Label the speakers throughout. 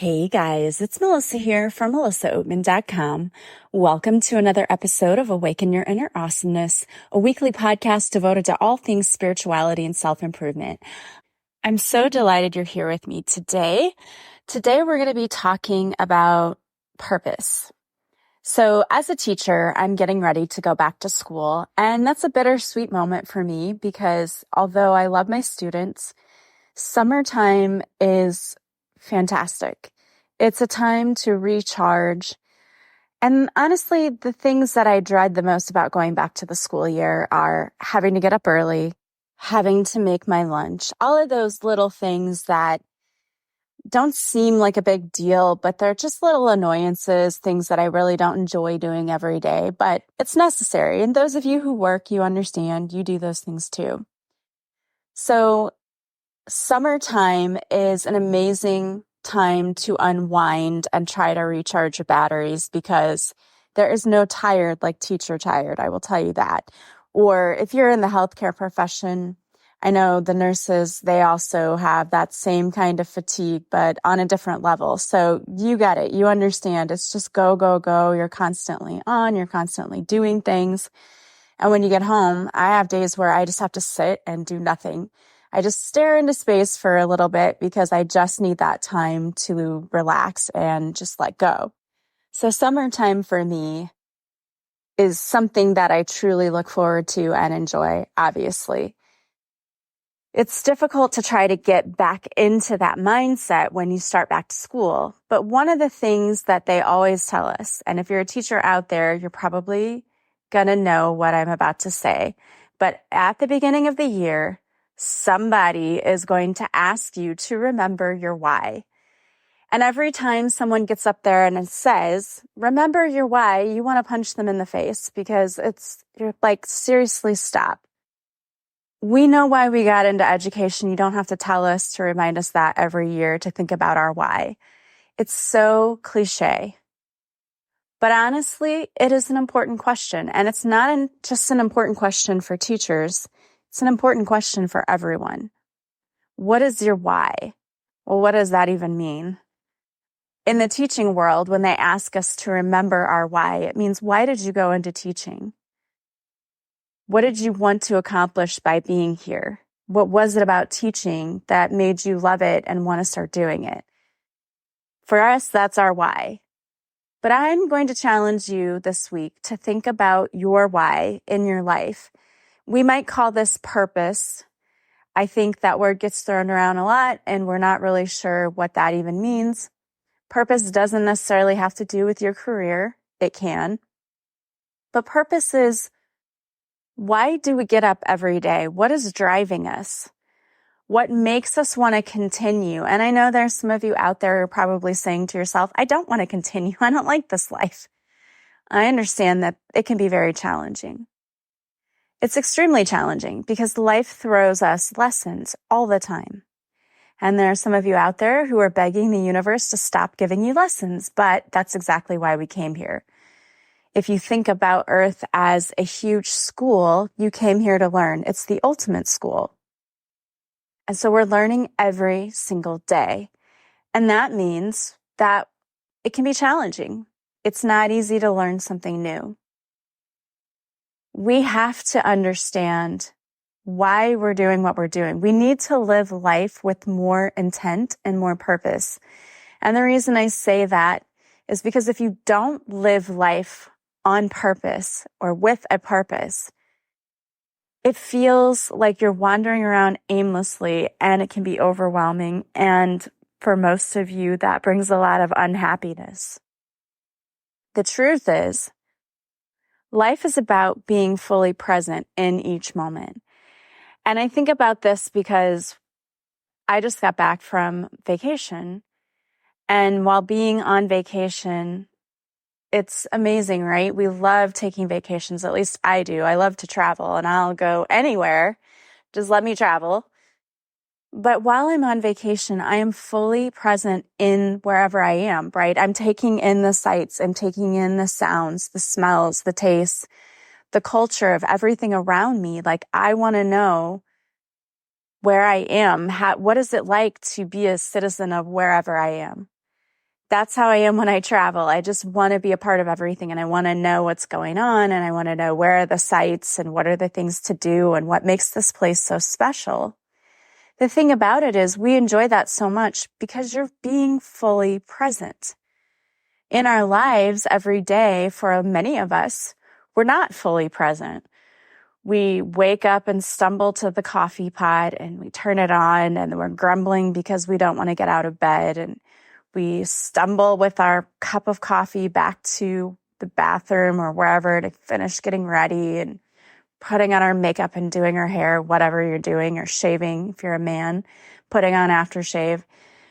Speaker 1: Hey guys, it's Melissa here from melissaoatman.com. Welcome to another episode of Awaken Your Inner Awesomeness, a weekly podcast devoted to all things spirituality and self-improvement. I'm so delighted you're here with me today. Today we're going to be talking about purpose. So as a teacher, I'm getting ready to go back to school, and that's a bittersweet moment for me because although I love my students, summertime is fantastic. It's a time to recharge. And honestly, the things that I dread the most about going back to the school year are having to get up early, having to make my lunch, all of those little things that don't seem like a big deal, but they're just little annoyances, things that I really don't enjoy doing every day, but it's necessary. And those of you who work, you understand, you do those things too. So summertime is an amazing time to unwind and try to recharge your batteries because there is no tired like teacher tired, I will tell you that. Or if you're in the healthcare profession, I know the nurses, they also have that same kind of fatigue, but on a different level. So you get it. You understand. It's just go, go, go. You're constantly on. You're constantly doing things. And when you get home, I have days where I just have to sit and do nothing. I just stare into space for a little bit because I just need that time to relax and just let go. So summertime for me is something that I truly look forward to and enjoy, obviously. It's difficult to try to get back into that mindset when you start back to school. But one of the things that they always tell us, and if you're a teacher out there, you're probably going to know what I'm about to say. But at the beginning of the year, somebody is going to ask you to remember your why. And every time someone gets up there and says, remember your why, you want to punch them in the face because you're like, seriously, stop. We know why we got into education. You don't have to tell us to remind us that every year to think about our why. It's so cliche. But honestly, it is an important question. And it's not just an important question for teachers. It's an important question for everyone. What is your why? Well, what does that even mean? In the teaching world, when they ask us to remember our why, it means, why did you go into teaching? What did you want to accomplish by being here? What was it about teaching that made you love it and want to start doing it? For us, that's our why. But I'm going to challenge you this week to think about your why in your life. We might call this purpose. I think that word gets thrown around a lot, and we're not really sure what that even means. Purpose doesn't necessarily have to do with your career. It can. But purpose is, why do we get up every day? What is driving us? What makes us want to continue? And I know there's some of you out there who are probably saying to yourself, I don't want to continue. I don't like this life. I understand that it can be very challenging. It's extremely challenging because life throws us lessons all the time. And there are some of you out there who are begging the universe to stop giving you lessons, but that's exactly why we came here. If you think about Earth as a huge school, you came here to learn. It's the ultimate school. And so we're learning every single day. And that means that it can be challenging. It's not easy to learn something new. We have to understand why we're doing what we're doing. We need to live life with more intent and more purpose. And the reason I say that is because if you don't live life on purpose or with a purpose, it feels like you're wandering around aimlessly and it can be overwhelming. And for most of you, that brings a lot of unhappiness. The truth is, life is about being fully present in each moment. And I think about this because I just got back from vacation. And while being on vacation, it's amazing, right? We love taking vacations. At least I do. I love to travel and I'll go anywhere. Just let me travel. But while I'm on vacation, I am fully present in wherever I am, right? I'm taking in the sights. I'm taking in the sounds, the smells, the tastes, the culture of everything around me. Like, I want to know where I am. What is it like to be a citizen of wherever I am? That's how I am when I travel. I just want to be a part of everything, and I want to know what's going on, and I want to know where are the sites and what are the things to do and what makes this place so special. The thing about it is we enjoy that so much because you're being fully present. In our lives every day, for many of us, we're not fully present. We wake up and stumble to the coffee pot and we turn it on and we're grumbling because we don't want to get out of bed. And we stumble with our cup of coffee back to the bathroom or wherever to finish getting ready and putting on our makeup and doing our hair, whatever you're doing, or shaving if you're a man, putting on aftershave.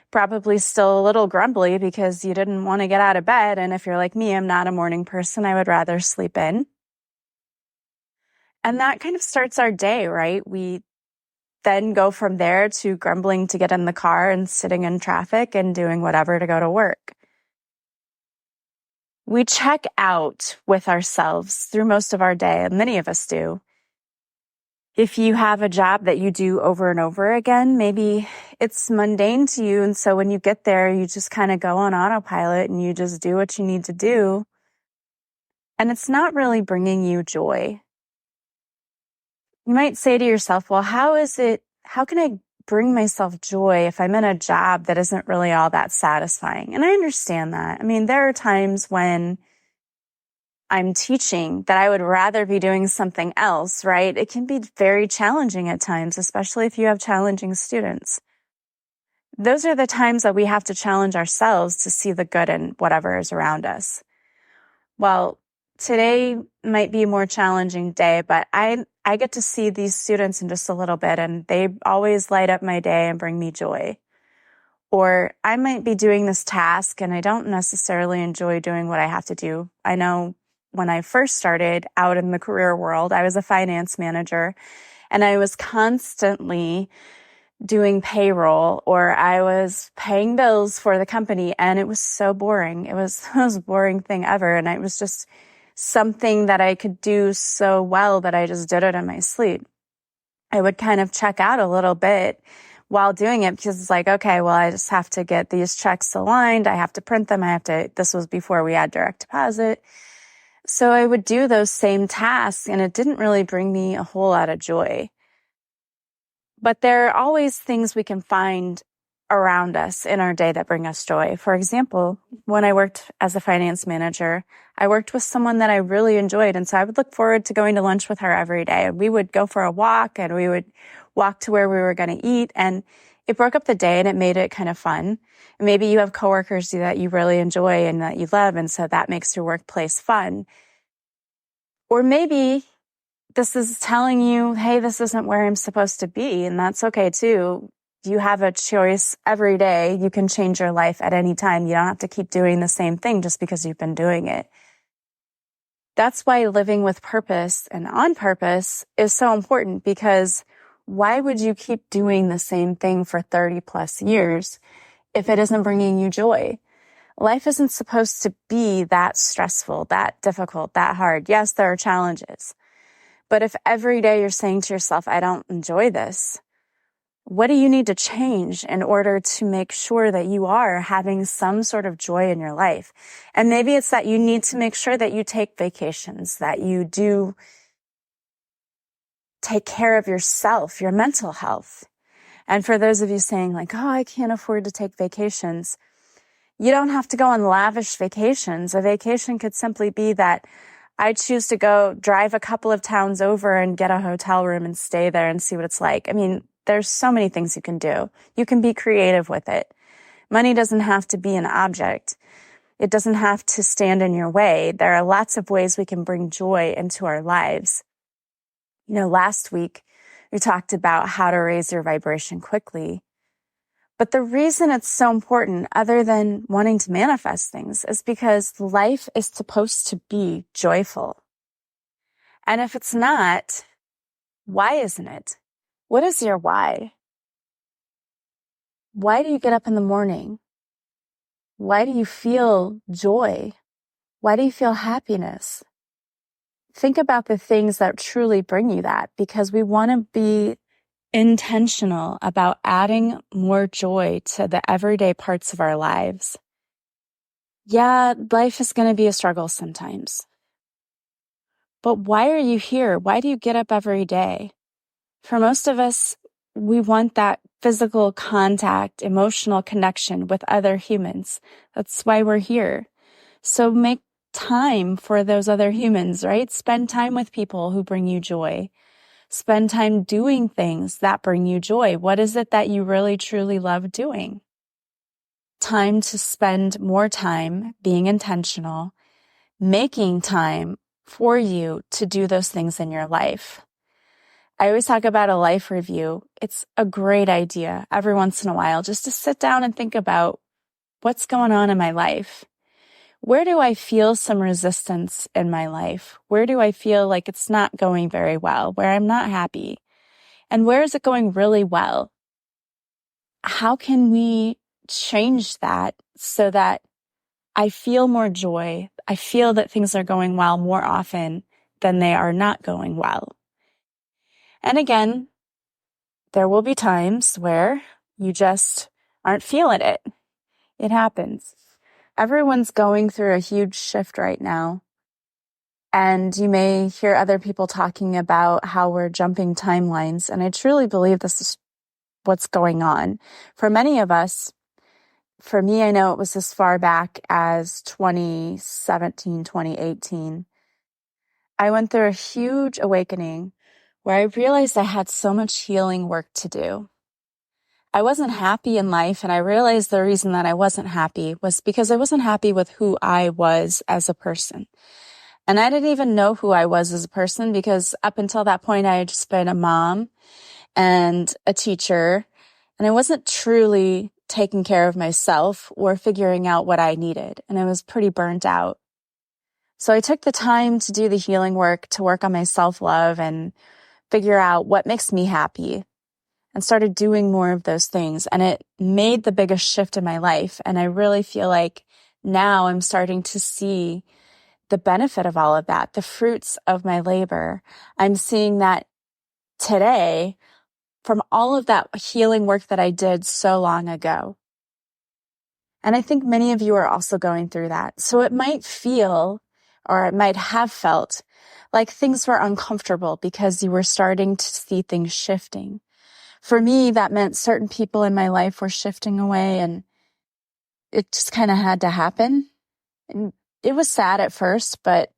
Speaker 1: Probably still a little grumbly because you didn't want to get out of bed. And if you're like me, I'm not a morning person. I would rather sleep in. And that kind of starts our day, right? We then go from there to grumbling to get in the car and sitting in traffic and doing whatever to go to work. We check out with ourselves through most of our day, and many of us do. If you have a job that you do over and over again, maybe it's mundane to you. And so when you get there, you just kind of go on autopilot and you just do what you need to do. And it's not really bringing you joy. You might say to yourself, well, how can I bring myself joy if I'm in a job that isn't really all that satisfying? And I understand that. I mean, there are times when I'm teaching that I would rather be doing something else, right? It can be very challenging at times, especially if you have challenging students. Those are the times that we have to challenge ourselves to see the good in whatever is around us. Well, today might be a more challenging day, but I get to see these students in just a little bit, and they always light up my day and bring me joy. Or I might be doing this task and I don't necessarily enjoy doing what I have to do. I know when I first started out in the career world, I was a finance manager and I was constantly doing payroll or I was paying bills for the company, and it was so boring. It was the most boring thing ever. And it was just something that I could do so well that I just did it in my sleep. I would kind of check out a little bit while doing it because it's like, okay, well, I just have to get these checks aligned. I have to print them. This was before we had direct deposit. So I would do those same tasks and it didn't really bring me a whole lot of joy. But there are always things we can find around us in our day that bring us joy. For example, when I worked as a finance manager, I worked with someone that I really enjoyed. And so I would look forward to going to lunch with her every day. We would go for a walk and we would walk to where we were going to eat. And it broke up the day and it made it kind of fun. And maybe you have coworkers that you really enjoy and that you love. And so that makes your workplace fun. Or maybe this is telling you, hey, this isn't where I'm supposed to be. And that's okay too. You have a choice every day. You can change your life at any time. You don't have to keep doing the same thing just because you've been doing it. That's why living with purpose and on purpose is so important, because why would you keep doing the same thing for 30 plus years if it isn't bringing you joy? Life isn't supposed to be that stressful, that difficult, that hard. Yes, there are challenges. But if every day you're saying to yourself, I don't enjoy this, what do you need to change in order to make sure that you are having some sort of joy in your life? And maybe it's that you need to make sure that you take vacations, that you do take care of yourself, your mental health. And for those of you saying like, oh, I can't afford to take vacations, you don't have to go on lavish vacations. A vacation could simply be that I choose to go drive a couple of towns over and get a hotel room and stay there and see what it's like. I mean, there's so many things you can do. You can be creative with it. Money doesn't have to be an object. It doesn't have to stand in your way. There are lots of ways we can bring joy into our lives. You know, last week we talked about how to raise your vibration quickly. But the reason it's so important, other than wanting to manifest things, is because life is supposed to be joyful. And if it's not, why isn't it? What is your why? Why do you get up in the morning? Why do you feel joy? Why do you feel happiness? Think about the things that truly bring you that, because we want to be intentional about adding more joy to the everyday parts of our lives. Yeah, life is going to be a struggle sometimes. But why are you here? Why do you get up every day? For most of us, we want that physical contact, emotional connection with other humans. That's why we're here. So make time for those other humans, right? Spend time with people who bring you joy. Spend time doing things that bring you joy. What is it that you really, truly love doing? Time to spend more time being intentional, making time for you to do those things in your life. I always talk about a life review. It's a great idea every once in a while just to sit down and think about what's going on in my life. Where do I feel some resistance in my life? Where do I feel like it's not going very well, where I'm not happy? And where is it going really well? How can we change that so that I feel more joy? I feel that things are going well more often than they are not going well. And again, there will be times where you just aren't feeling it. It happens. Everyone's going through a huge shift right now. And you may hear other people talking about how we're jumping timelines. And I truly believe this is what's going on. For many of us, for me, I know it was as far back as 2017, 2018. I went through a huge awakening where I realized I had so much healing work to do. I wasn't happy in life, and I realized the reason that I wasn't happy was because I wasn't happy with who I was as a person. And I didn't even know who I was as a person because up until that point, I had just been a mom and a teacher, and I wasn't truly taking care of myself or figuring out what I needed, and I was pretty burnt out. So I took the time to do the healing work, to work on my self-love and figure out what makes me happy, and started doing more of those things. And it made the biggest shift in my life. And I really feel like now I'm starting to see the benefit of all of that, the fruits of my labor. I'm seeing that today from all of that healing work that I did so long ago. And I think many of you are also going through that. So it might feel, or it might have felt, like things were uncomfortable because you were starting to see things shifting. For me, that meant certain people in my life were shifting away, and it just kind of had to happen. And it was sad at first, but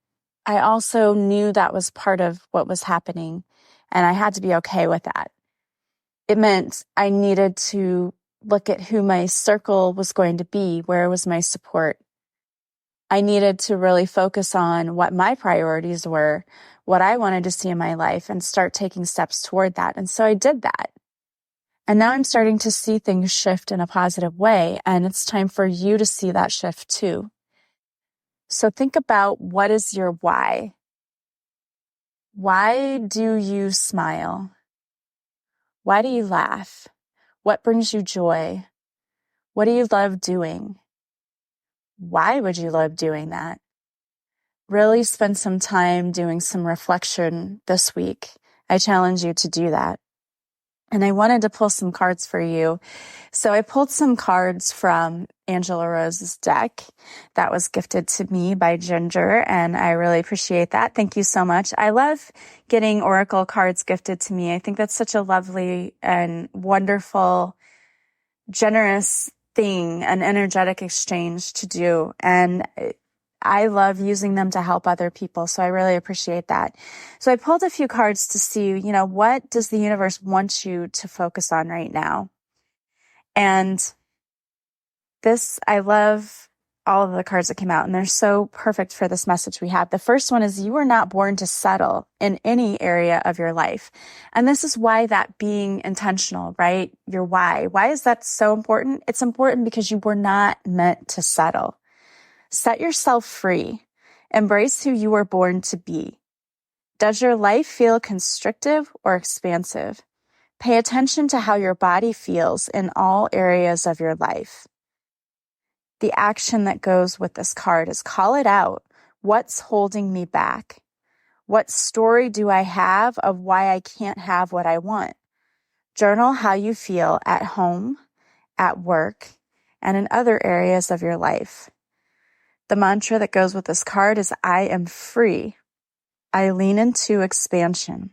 Speaker 1: I also knew that was part of what was happening, and I had to be okay with that. It meant I needed to look at who my circle was going to be, where was my support. I needed to really focus on what my priorities were, what I wanted to see in my life, and start taking steps toward that. And so I did that. And now I'm starting to see things shift in a positive way, and it's time for you to see that shift too. So think about, what is your why? Why do you smile? Why do you laugh? What brings you joy? What do you love doing? Why would you love doing that? Really spend some time doing some reflection this week. I challenge you to do that. And I wanted to pull some cards for you. So I pulled some cards from Angela Rose's deck that was gifted to me by Ginger, and I really appreciate that. Thank you so much. I love getting oracle cards gifted to me. I think that's such a lovely and wonderful, generous thing, an energetic exchange to do. And I love using them to help other people. So I really appreciate that. So I pulled a few cards to see, what does the universe want you to focus on right now? And I love all of the cards that came out, and they're so perfect for this message we have. The first one is, you were not born to settle in any area of your life. And this is why that being intentional, right? Your why. Why is that so important? It's important because you were not meant to settle. Set yourself free. Embrace who you were born to be. Does your life feel constrictive or expansive? Pay attention to how your body feels in all areas of your life. The action that goes with this card is, call it out. What's holding me back? What story do I have of why I can't have what I want? Journal how you feel at home, at work, and in other areas of your life. The mantra that goes with this card is, I am free. I lean into expansion.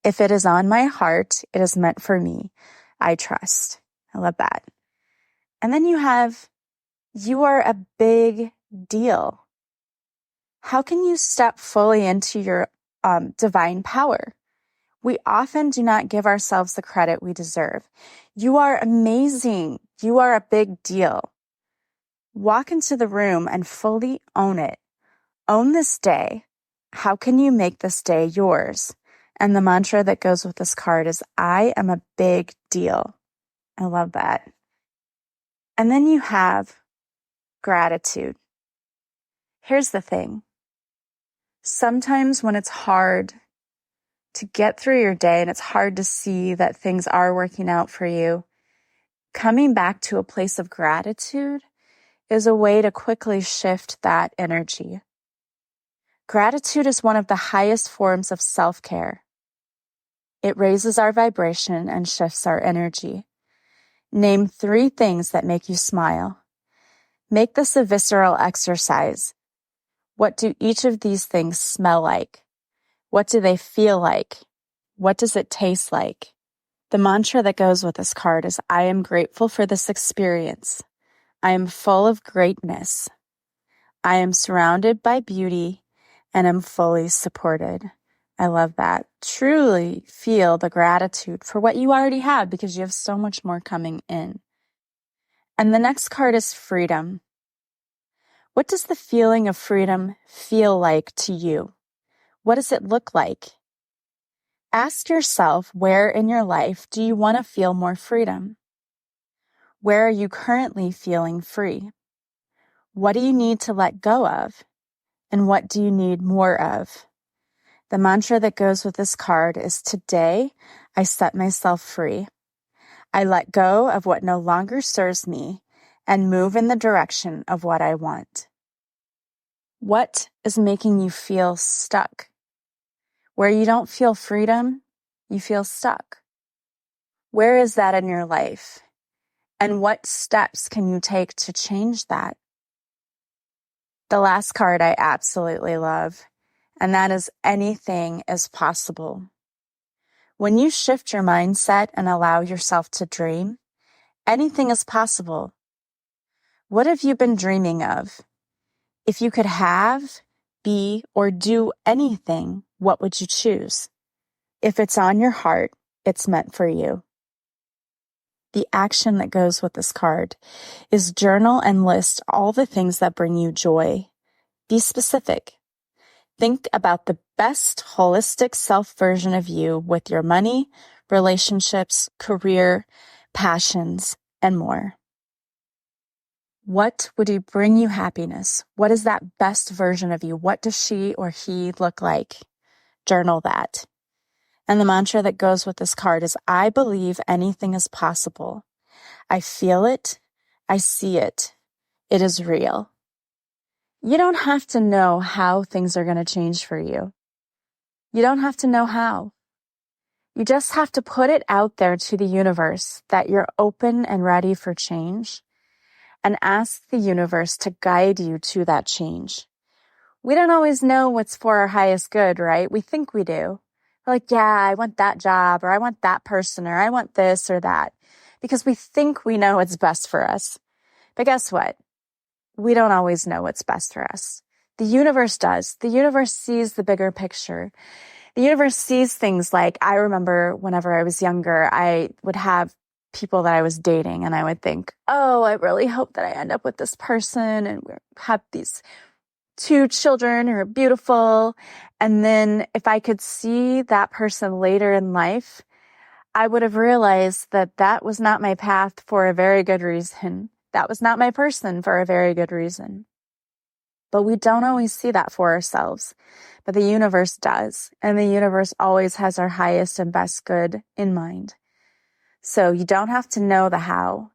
Speaker 1: If it is on my heart, it is meant for me. I trust. I love that. And then you have, you are a big deal. How can you step fully into your divine power? We often do not give ourselves the credit we deserve. You are amazing. You are a big deal. Walk into the room and fully own it. Own this day. How can you make this day yours? And the mantra that goes with this card is, I am a big deal. I love that. And then you have gratitude. Here's the thing. Sometimes when it's hard to get through your day and it's hard to see that things are working out for you, coming back to a place of gratitude is a way to quickly shift that energy. Gratitude is one of the highest forms of self-care. It raises our vibration and shifts our energy. Name 3 things that make you smile. Make this a visceral exercise. What do each of these things smell like? What do they feel like? What does it taste like? The mantra that goes with this card is, I am grateful for this experience. I am full of greatness. I am surrounded by beauty and am fully supported. I love that. Truly feel the gratitude for what you already have because you have so much more coming in. And the next card is freedom. What does the feeling of freedom feel like to you? What does it look like? Ask yourself, where in your life do you want to feel more freedom? Where are you currently feeling free? What do you need to let go of? And what do you need more of? The mantra that goes with this card is, today I set myself free. I let go of what no longer serves me and move in the direction of what I want. What is making you feel stuck? Where you don't feel freedom, you feel stuck. Where is that in your life? And what steps can you take to change that? The last card I absolutely love, and that is, anything is possible. When you shift your mindset and allow yourself to dream, anything is possible. What have you been dreaming of? If you could have, be, or do anything, what would you choose? If it's on your heart, it's meant for you. The action that goes with this card is, journal and list all the things that bring you joy. Be specific. Think about the best holistic self version of you with your money, relationships, career, passions, and more. What would bring you happiness? What is that best version of you? What does she or he look like? Journal that. And the mantra that goes with this card is, I believe anything is possible. I feel it. I see it. It is real. You don't have to know how things are going to change for you. You don't have to know how. You just have to put it out there to the universe that you're open and ready for change, and ask the universe to guide you to that change. We don't always know what's for our highest good, right? We think we do. We're like, yeah, I want that job, or I want that person, or I want this or that, because we think we know what's best for us. But guess what? We don't always know what's best for us. The universe does. The universe sees the bigger picture. The universe sees things like, I remember whenever I was younger, I would have people that I was dating and I would think, oh, I really hope that I end up with this person and we have these 2 children who are beautiful. And then if I could see that person later in life, I would have realized that that was not my path for a very good reason. That was not my person for a very good reason. But we don't always see that for ourselves. But the universe does. And the universe always has our highest and best good in mind. So you don't have to know the how.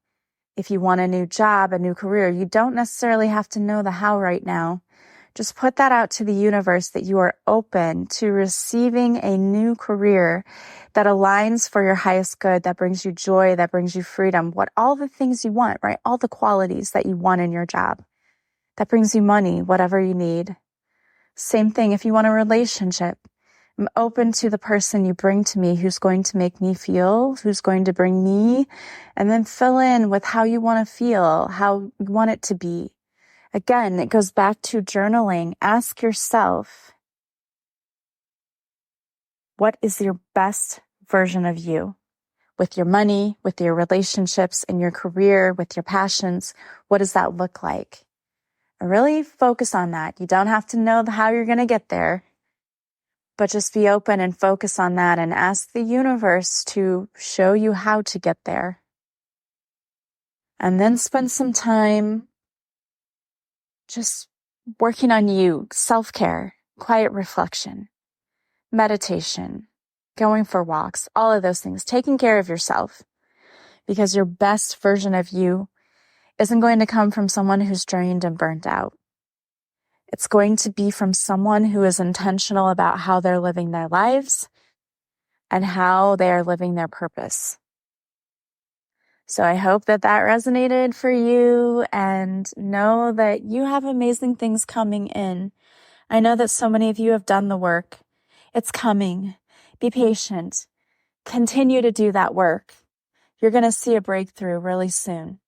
Speaker 1: If you want a new job, a new career, you don't necessarily have to know the how right now. Just put that out to the universe that you are open to receiving a new career that aligns for your highest good, that brings you joy, that brings you freedom, all the things you want, right? All the qualities that you want in your job. that brings you money, whatever you need. Same thing if you want a relationship. I'm open to the person you bring to me who's going to make me feel, who's going to bring me, and then fill in with how you want to feel, how you want it to be. Again, it goes back to journaling. Ask yourself, what is your best version of you? With your money, with your relationships, in your career, with your passions, what does that look like? Really focus on that. You don't have to know how you're going to get there, but just be open and focus on that and ask the universe to show you how to get there. And then spend some time just working on you, self-care, quiet reflection, meditation, going for walks, all of those things, taking care of yourself, because your best version of you isn't going to come from someone who's drained and burnt out. It's going to be from someone who is intentional about how they're living their lives and how they are living their purpose. So I hope that resonated for you, and know that you have amazing things coming in. I know that so many of you have done the work. It's coming. Be patient. Continue to do that work. You're going to see a breakthrough really soon.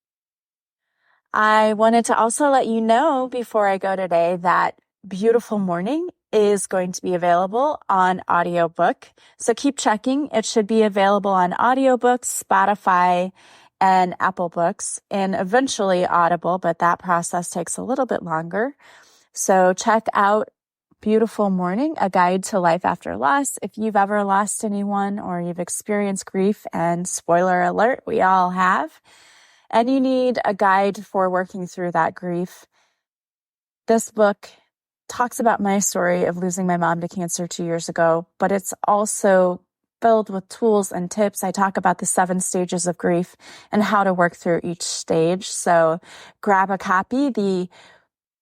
Speaker 1: I wanted to also let you know before I go today that Beautiful Mourning is going to be available on audiobook. So keep checking. It should be available on audiobooks, Spotify, and Apple Books, and eventually Audible, but that process takes a little bit longer. So check out Beautiful Mourning, A Guide to Life After Loss. If you've ever lost anyone or you've experienced grief, and spoiler alert, we all have, and you need a guide for working through that grief, this book talks about my story of losing my mom to cancer 2 years ago, but it's also filled with tools and tips. I talk about the 7 stages of grief and how to work through each stage. So grab a copy. The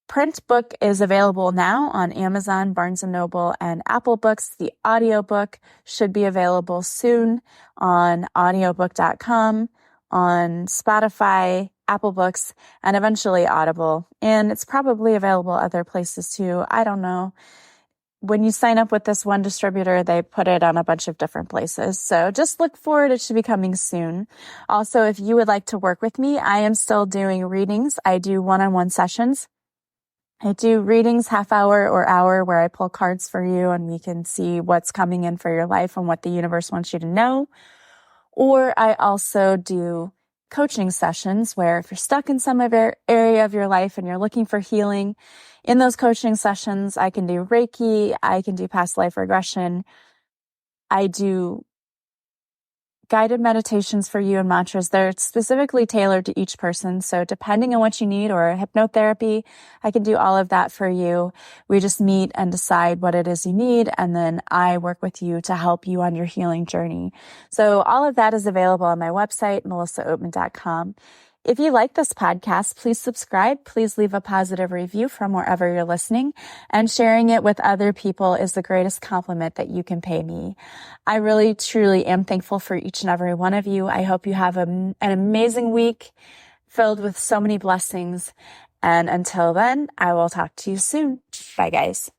Speaker 1: print book is available now on Amazon, Barnes & Noble, and Apple Books. The audiobook should be available soon on audiobook.com, on Spotify, Apple Books, and eventually Audible. And it's probably available other places too. I don't know. When you sign up with this one distributor, they put it on a bunch of different places. So just look for it. It should be coming soon. Also, if you would like to work with me, I am still doing readings. I do one-on-one sessions. I do readings, half hour or hour, where I pull cards for you and we can see what's coming in for your life and what the universe wants you to know. Or I also do coaching sessions where if you're stuck in some area of your life and you're looking for healing, in those coaching sessions, I can do Reiki, I can do past life regression, I do guided meditations for you and mantras. They're specifically tailored to each person. So depending on what you need, or hypnotherapy, I can do all of that for you. We just meet and decide what it is you need, and then I work with you to help you on your healing journey. So all of that is available on my website, melissaoatman.com. If you like this podcast, please subscribe. Please leave a positive review from wherever you're listening. And sharing it with other people is the greatest compliment that you can pay me. I really, truly am thankful for each and every one of you. I hope you have an amazing week filled with so many blessings. And until then, I will talk to you soon. Bye, guys.